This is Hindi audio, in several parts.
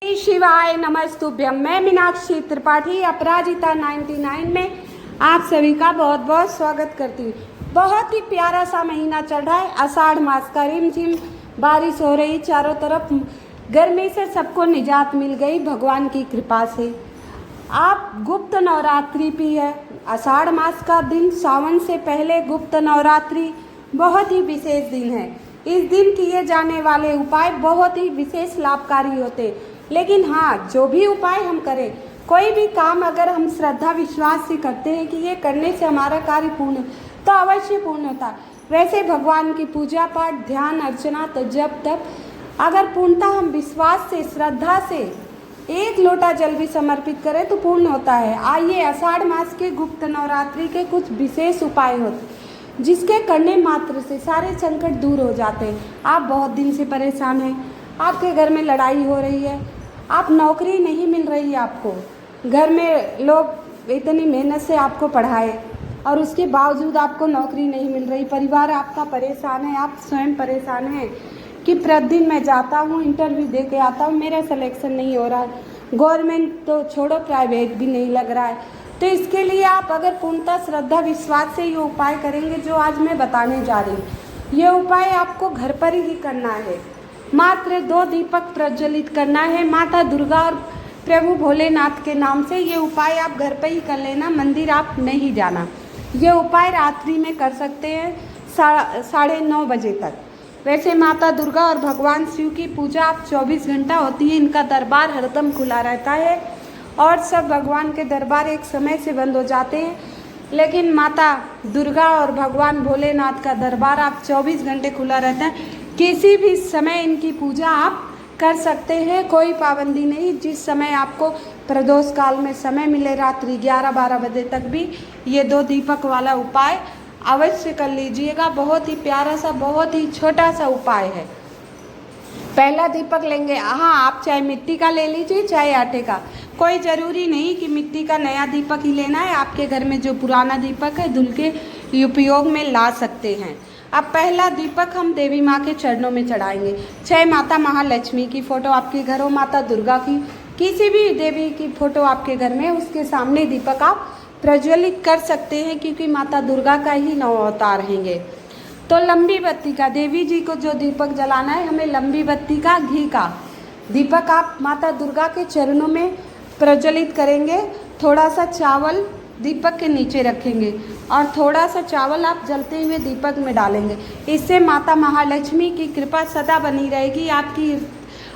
श्री शिवाय नमस्तुभ्यम। मैं मीनाक्षी त्रिपाठी अपराजिता 99 में आप सभी का बहुत बहुत स्वागत करती हूँ। बहुत ही प्यारा सा महीना चल रहा है, आषाढ़ मास का। रिमझिम बारिश हो रही, चारों तरफ गर्मी से सबको निजात मिल गई भगवान की कृपा से। आप गुप्त नवरात्रि भी है, आषाढ़ मास का दिन, सावन से पहले गुप्त नवरात्रि बहुत ही विशेष दिन है। इस दिन किए जाने वाले उपाय बहुत ही विशेष लाभकारी होते हैं। लेकिन हाँ, जो भी उपाय हम करें, कोई भी काम अगर हम श्रद्धा विश्वास से करते हैं कि ये करने से हमारा कार्य पूर्ण, तो अवश्य पूर्ण होता है। वैसे भगवान की पूजा पाठ, ध्यान, अर्चना, तो जब तक अगर पूर्णता हम विश्वास से, श्रद्धा से एक लोटा जल भी समर्पित करें तो पूर्ण होता है। आइए, आषाढ़ मास के गुप्त नवरात्रि के कुछ विशेष उपाय होते जिसके करने मात्र से सारे संकट दूर हो जाते हैं। आप बहुत दिन से परेशान हैं, आपके घर में लड़ाई हो रही है, आप नौकरी नहीं मिल रही है, आपको घर में लोग इतनी मेहनत से आपको पढ़ाए और उसके बावजूद आपको नौकरी नहीं मिल रही, परिवार आपका परेशान है, आप स्वयं परेशान हैं कि प्रतिदिन मैं जाता हूँ, इंटरव्यू दे के आता हूँ, मेरा सिलेक्शन नहीं हो रहा है, गवर्नमेंट तो छोड़ो प्राइवेट भी नहीं लग रहा है। तो इसके लिए आप अगर पूर्णतः श्रद्धा विश्वास से ये उपाय करेंगे जो आज मैं बताने जा रही हूँ, ये उपाय आपको घर पर ही करना है। मात्र 2 दीपक प्रज्वलित करना है माता दुर्गा और प्रभु भोलेनाथ के नाम से। ये उपाय आप घर पर ही कर लेना, मंदिर आप नहीं जाना। ये उपाय रात्रि में कर सकते हैं 9:30 बजे तक। वैसे माता दुर्गा और भगवान शिव की पूजा आप 24 घंटा होती है, इनका दरबार हरदम खुला रहता है और सब भगवान के दरबार एक समय से बंद हो जाते हैं। लेकिन माता दुर्गा और भगवान भोलेनाथ का दरबार आप 24 घंटे खुला रहता है। किसी भी समय इनकी पूजा आप कर सकते हैं, कोई पाबंदी नहीं। जिस समय आपको प्रदोष काल में समय मिले, रात्रि 11-12 बजे तक भी ये 2 दीपक वाला उपाय अवश्य कर लीजिएगा। बहुत ही प्यारा सा, बहुत ही छोटा सा उपाय है। पहला दीपक लेंगे, हाँ, आप चाहे मिट्टी का ले लीजिए चाहे आटे का, कोई ज़रूरी नहीं कि मिट्टी का नया दीपक ही लेना है। आपके घर में जो पुराना दीपक है धुल के उपयोग में ला सकते हैं। अब पहला दीपक हम देवी माँ के चरणों में चढ़ाएंगे। चाहे माता महालक्ष्मी की फ़ोटो आपके घर हो, माता दुर्गा की, किसी भी देवी की फ़ोटो आपके घर में, उसके सामने दीपक आप प्रज्वलित कर सकते हैं क्योंकि माता दुर्गा का ही 9 अवतार रहेंगे। तो लंबी बत्ती का, देवी जी को जो दीपक जलाना है, हमें लंबी बत्ती का, घी का दीपक आप माता दुर्गा के चरणों में प्रज्वलित करेंगे। थोड़ा सा चावल दीपक के नीचे रखेंगे और थोड़ा सा चावल आप जलते हुए दीपक में डालेंगे। इससे माता महालक्ष्मी की कृपा सदा बनी रहेगी, आपकी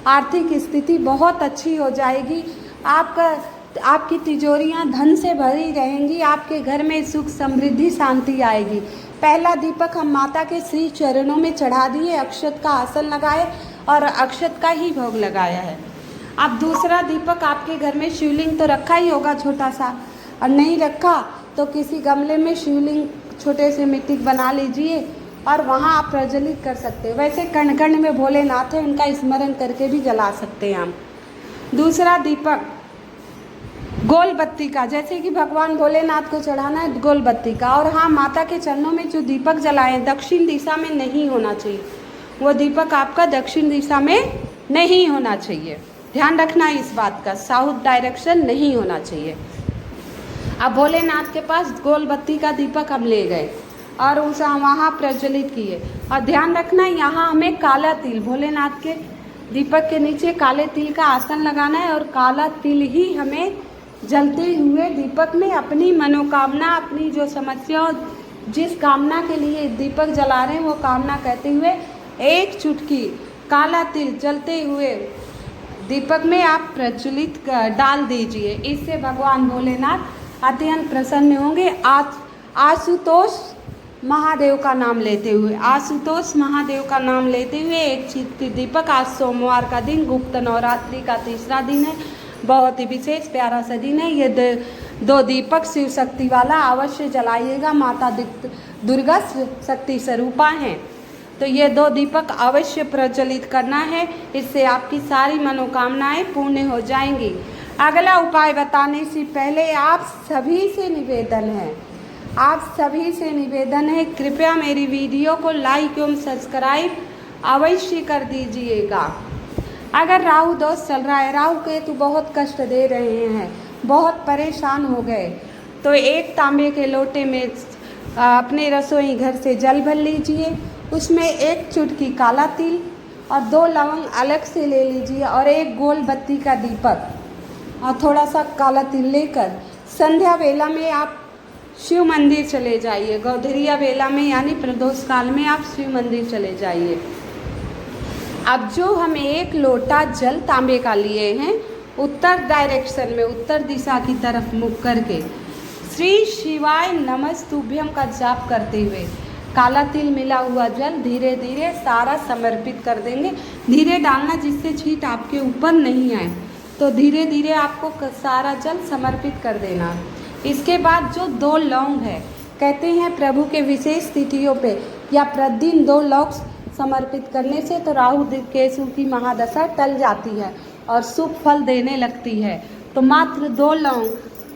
आर्थिक स्थिति बहुत अच्छी हो जाएगी, आपकी तिजोरियां धन से भरी रहेंगी, आपके घर में सुख समृद्धि शांति आएगी। पहला दीपक हम माता के श्री चरणों में चढ़ा दिए, अक्षत का आसन लगाए और अक्षत का ही भोग लगाया है। अब दूसरा दीपक, आपके घर में शिवलिंग तो रखा ही होगा छोटा सा, और नहीं रखा तो किसी गमले में शिवलिंग छोटे से मिट्टी बना लीजिए और वहाँ आप प्रज्वलित कर सकते हैं। वैसे कण कण में भोलेनाथ है, उनका स्मरण करके भी जला सकते हैं हम। दूसरा दीपक गोल बत्ती का, जैसे कि भगवान भोलेनाथ को चढ़ाना है गोल बत्ती का। और हाँ, माता के चरणों में जो दीपक जलाएं दक्षिण दिशा में नहीं होना चाहिए, वो दीपक आपका दक्षिण दिशा में नहीं होना चाहिए, ध्यान रखना इस बात का, साउथ डायरेक्शन नहीं होना चाहिए। अब भोलेनाथ के पास गोल बत्ती का दीपक हम ले गए और उसे वहाँ प्रज्वलित किए, और ध्यान रखना यहाँ हमें काला तिल, भोलेनाथ के दीपक के नीचे काले तिल का आसन लगाना है और काला तिल ही हमें जलते हुए दीपक में अपनी मनोकामना, अपनी जो समस्या, जिस कामना के लिए दीपक जला रहे हैं वो कामना कहते हुए 1 चुटकी काला तिल जलते हुए दीपक में आप प्रज्वलित डाल दीजिए। इससे भगवान भोलेनाथ अत्यंत प्रसन्न होंगे। आशुतोष महादेव का नाम लेते हुए, आशुतोष महादेव का नाम लेते हुए 1 चुटकी दीपक, आज सोमवार का दिन, गुप्त नवरात्रि का तीसरा दिन है, बहुत ही विशेष प्यारा सा दिन है। ये 2 दीपक शिव शक्ति वाला अवश्य जलाइएगा, माता दुर्गा शक्ति स्वरूपा हैं, तो ये 2 दीपक अवश्य प्रज्वलित करना है। इससे आपकी सारी मनोकामनाएं पूर्ण हो जाएंगी। अगला उपाय बताने से पहले आप सभी से निवेदन है, कृपया मेरी वीडियो को लाइक एवं सब्सक्राइब अवश्य कर दीजिएगा। अगर राहु दोष चल रहा है, राहु केतु बहुत कष्ट दे रहे हैं, बहुत परेशान हो गए, तो एक तांबे के लोटे में अपने रसोई घर से जल भर लीजिए, उसमें एक चुटकी काला तिल और 2 लवंग अलग से ले लीजिए और एक गोल बत्ती का दीपक और थोड़ा सा काला तिल लेकर संध्या वेला में आप शिव मंदिर चले जाइए। गौधरिया वेला में यानी प्रदोष काल में आप शिव मंदिर चले जाइए। अब जो हम 1 लोटा जल तांबे का लिए हैं, उत्तर डायरेक्शन में, उत्तर दिशा की तरफ मुख करके श्री शिवाय नमस्तुभ्यम का जाप करते हुए काला तिल मिला हुआ जल धीरे धीरे सारा समर्पित कर देंगे। धीरे डालना जिससे छींट आपके ऊपर नहीं आए, तो धीरे धीरे आपको सारा जल समर्पित कर देना। इसके बाद जो 2 लौंग है, कहते हैं प्रभु के विशेष तिथियों पे या प्रतिदिन 2 लौंग समर्पित करने से तो राहु केतु की महादशा टल जाती है और शुभ फल देने लगती है। तो मात्र 2 लौंग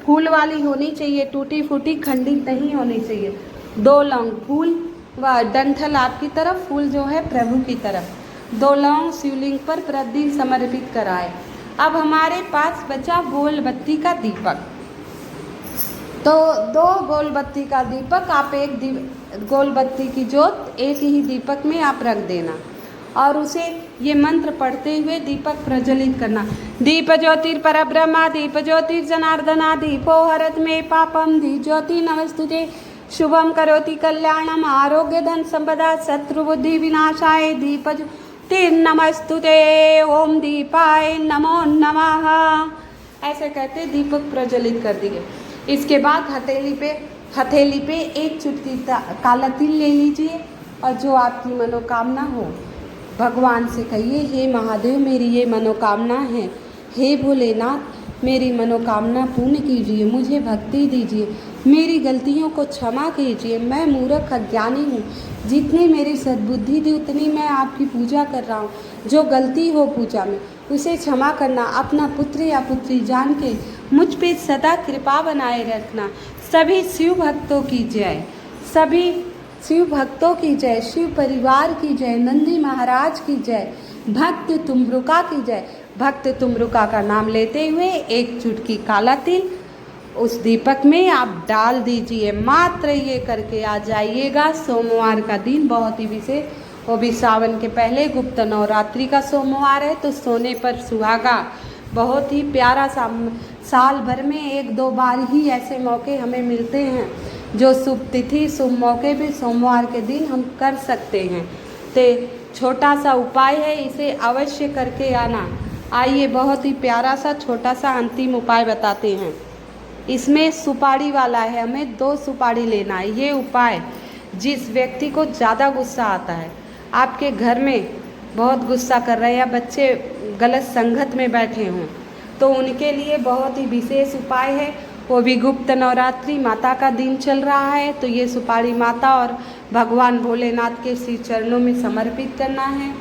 फूल वाली होनी चाहिए, टूटी फूटी खंडित नहीं होनी चाहिए। 2 लौंग फूल व डंठल आपकी तरफ, फूल जो है प्रभु की तरफ। 2 लौंग शिवलिंग पर प्रतिदिन समर्पित कराए। अब हमारे पास बचा गोल बत्ती का दीपक, तो 2 गोल बत्ती का दीपक आप गोल बत्ती की जोत एक ही दीपक में आप रख देना और उसे ये मंत्र पढ़ते हुए दीपक प्रज्वलित करना। दीप ज्योतिर्परब्रह्मा दीप ज्योतिर्जनार्दना दीपो हरत में पापम दीप ज्योति नमस्तुते शुभम करोति कल्याणम आरोग्य धन संपदा शत्रु बुद्धि विनाशाय दीप ज्योतिर्नमस्तुते ओम दीपाय नमो नमः। ऐसे कहते दीपक प्रज्वलित कर दिए। इसके बाद हथेली पे एक चुटकी काला तिल ले लीजिए और जो आपकी मनोकामना हो भगवान से कहिए, हे महादेव मेरी ये मनोकामना है, हे भोलेनाथ मेरी मनोकामना पूर्ण कीजिए, मुझे भक्ति दीजिए, मेरी गलतियों को क्षमा कीजिए, मैं मूर्ख अज्ञानी हूँ, जितनी मेरी सद्बुद्धि थी उतनी मैं आपकी पूजा कर रहा हूँ, जो गलती हो पूजा में उसे क्षमा करना, अपना पुत्र या पुत्री जान के मुझ पे सदा कृपा बनाए रखना। सभी शिव भक्तों की जय, सभी शिव भक्तों की जय, शिव परिवार की जय, नंदी महाराज की जय, भक्त तुमरुका की जय। भक्त तुमरुका का नाम लेते हुए एक चुटकी काला तिल उस दीपक में आप डाल दीजिए। मात्र ये करके आ जाइएगा। सोमवार का दिन बहुत ही विशेष, वो भी सावन के पहले गुप्त नवरात्रि का सोमवार है, तो सोने पर सुहागा बहुत ही प्यारा सा, साल भर में 1-2 बार ही ऐसे मौके हमें मिलते हैं जो शुभ तिथि शुभ मौके भी सोमवार के दिन हम कर सकते हैं। तो छोटा सा उपाय है, इसे अवश्य करके आना। आइए बहुत ही प्यारा सा छोटा सा अंतिम उपाय बताते हैं। इसमें सुपारी वाला है, हमें 2 सुपारी लेना है। ये उपाय जिस व्यक्ति को ज़्यादा गुस्सा आता है, आपके घर में बहुत गुस्सा कर रहे हैं या बच्चे गलत संगत में बैठे हों, तो उनके लिए बहुत ही विशेष उपाय है। वो भी गुप्त नवरात्रि माता का दिन चल रहा है, तो ये सुपारी माता और भगवान भोलेनाथ के श्री चरणों में समर्पित करना है।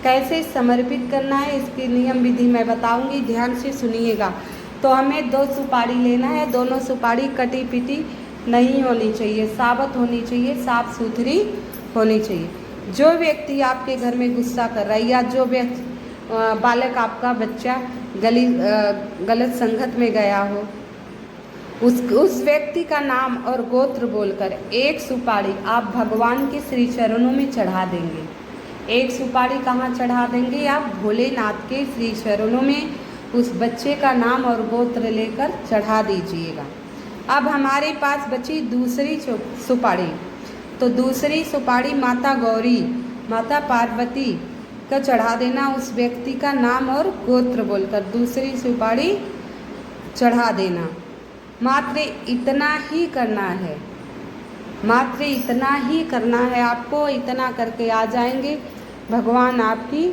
कैसे समर्पित करना है इसकी नियम विधि मैं बताऊंगी, ध्यान से सुनिएगा। तो हमें 2 सुपारी लेना है, दोनों सुपारी कटी पिटी नहीं होनी चाहिए, साबुत होनी चाहिए, साफ सुथरी होनी चाहिए। जो व्यक्ति आपके घर में गुस्सा कर रहा है या जो व्यक्ति बालक आपका बच्चा गलत संगत में गया हो, उस व्यक्ति का नाम और गोत्र बोलकर एक सुपारी आप भगवान के श्री चरणों में चढ़ा देंगे। एक सुपारी कहाँ चढ़ा देंगे? आप भोलेनाथ के श्री चरणों में उस बच्चे का नाम और गोत्र लेकर चढ़ा दीजिएगा। अब हमारे पास बची दूसरी सुपारी, तो दूसरी सुपारी माता गौरी माता पार्वती को चढ़ा देना। उस व्यक्ति का नाम और गोत्र बोलकर दूसरी सुपारी चढ़ा देना। मात्र इतना ही करना है, मात्र इतना ही करना है आपको। इतना करके आ जाएंगे, भगवान आपकी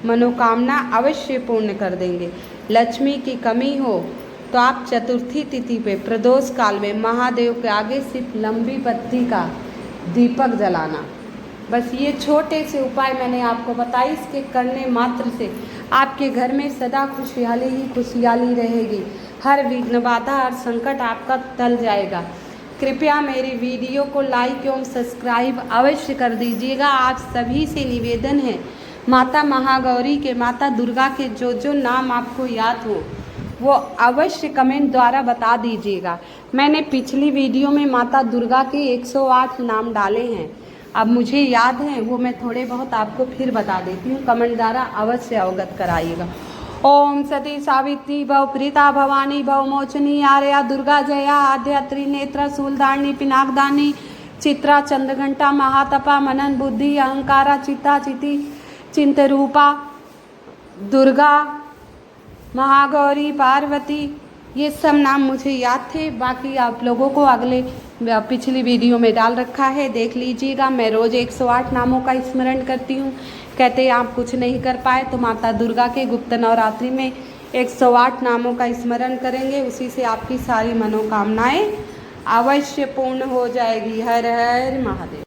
मनोकामना अवश्य पूर्ण कर देंगे। लक्ष्मी की कमी हो तो आप चतुर्थी तिथि पे प्रदोष काल में महादेव के आगे सिर्फ लंबी बत्ती का दीपक जलाना। बस ये छोटे से उपाय मैंने आपको बताई, इसके करने मात्र से आपके घर में सदा खुशहाली ही खुशहाली रहेगी। हर विघ्न बाधा हर संकट आपका टल जाएगा। कृपया मेरी वीडियो को लाइक एवं सब्सक्राइब अवश्य कर दीजिएगा। आप सभी से निवेदन है, माता महागौरी के, माता दुर्गा के जो जो नाम आपको याद हो वो अवश्य कमेंट द्वारा बता दीजिएगा। मैंने पिछली वीडियो में माता दुर्गा के 108 नाम डाले हैं, अब मुझे याद है वो मैं थोड़े बहुत आपको फिर बता देती हूँ, कमेंट द्वारा अवश्य अवगत कराइएगा। ओम सती सावित्री भव प्रीता भवानी भव मोचनी आर्या दुर्गा जया आद्या त्रिनेत्र शूलधारिणी पिनाकदानी चित्रा चंद्रघंटा महातपा मनन बुद्धि अहंकारा चित्ता चिति चिंत रूपा दुर्गा महागौरी पार्वती, ये सब नाम मुझे याद थे, बाकी आप लोगों को अगले पिछली वीडियो में डाल रखा है, देख लीजिएगा। मैं रोज़ 108 नामों का स्मरण करती हूँ। कहते हैं आप कुछ नहीं कर पाए तो माता दुर्गा के गुप्त नवरात्रि में 108 नामों का स्मरण करेंगे, उसी से आपकी सारी मनोकामनाएं अवश्य पूर्ण हो जाएगी। हर हर महादेव।